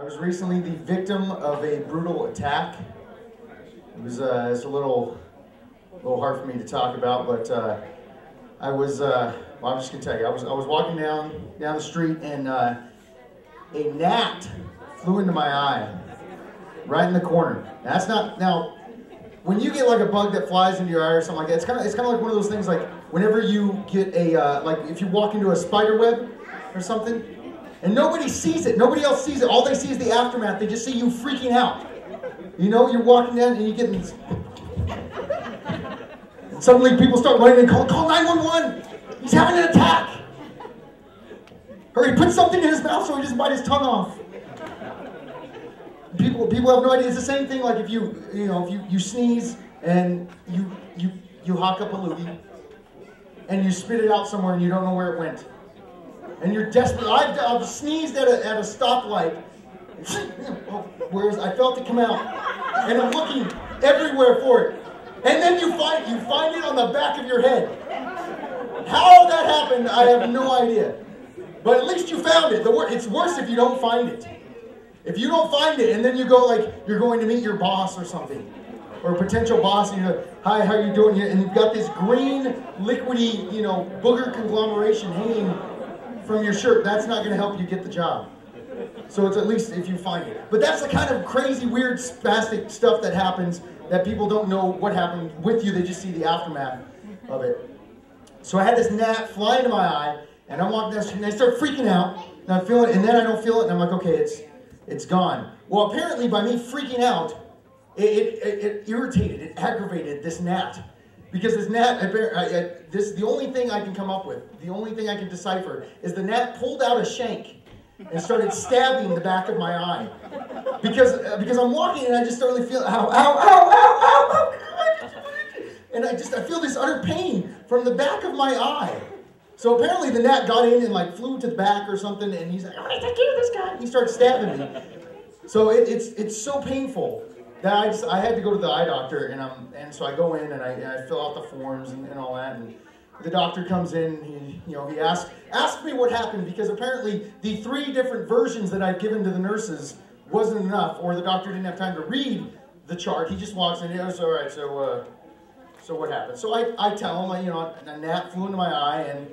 I was recently the victim of a brutal attack. It's a little hard for me to talk about, but I'm just gonna tell you, I was walking down the street and a gnat flew into my eye, right in the corner. Now, when you get like a bug that flies into your eye or something like that, it's kind of like one of those things like whenever you get a like if you walk into a spider web or something, and nobody sees it, nobody else sees it. All they see is the aftermath. They just see you freaking out. You know, you're walking down and you get these. And suddenly people start running and call 911. He's having an attack. Or he put something in his mouth so he just bite his tongue off. People have no idea. It's the same thing like if you sneeze and you hawk up a loogie and you spit it out somewhere and you don't know where it went. And you're desperate. I've sneezed at a stoplight. Whereas I felt it come out, and I'm looking everywhere for it. And then you find it on the back of your head. How that happened, I have no idea. But at least you found it. It's worse if you don't find it. If you don't find it, and then you go like you're going to meet your boss or something, or a potential boss, and you're like, "Hi, how are you doing?" And you've got this green, liquidy, booger conglomeration hanging from your shirt. That's not going to help you get the job. So it's at least if you find it. But that's the kind of crazy, weird, spastic stuff that happens that people don't know what happened with you. They just see the aftermath of it. So I had this gnat fly into my eye, and I'm walking down the street, and I start freaking out, and I'm feeling it, and then I don't feel it, and I'm like, okay, it's gone. Well, apparently by me freaking out, it irritated, it aggravated this gnat. Because this gnat, the only thing I can come up with, the only thing I can decipher, is the gnat pulled out a shank and started stabbing the back of my eye. Because I'm walking and I just started feeling, ow, ow, ow, ow, ow, ow. And I feel this utter pain from the back of my eye. So apparently the gnat got in and like flew to the back or something, and he's like, "Oh, take care of this guy." And he started stabbing me. So it's so painful that I had to go to the eye doctor, and so I go in and I fill out the forms and all that, and the doctor comes in, and he asked me what happened, because apparently the 3 different versions that I've given to the nurses wasn't enough, or the doctor didn't have time to read the chart. He just walks in, "It's all right, so what happened?" So I tell him, a gnat flew into my eye, and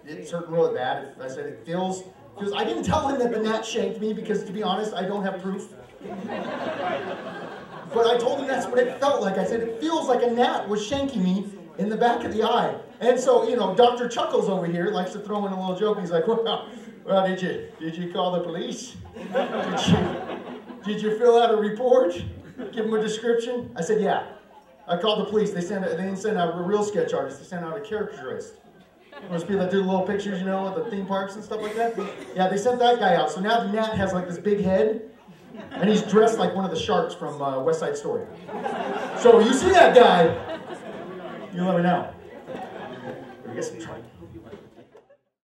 it's hurting really bad. I said it feels, because I didn't tell him that the gnat shanked me, because to be honest, I don't have proof. But I told him that's what it felt like. I said, it feels like a gnat was shanking me in the back of the eye. And so, Dr. Chuckles over here likes to throw in a little joke. He's like, well, did you call the police? Did you fill out a report? Give them a description? I said, yeah. I called the police. They didn't send out a real sketch artist. They sent out a caricaturist. Those people that do little pictures, at the theme parks and stuff like that. Yeah, they sent that guy out. So now the gnat has like this big head, and he's dressed like one of the sharks from West Side Story. So you see that guy, you let me know. I guess I'm trying.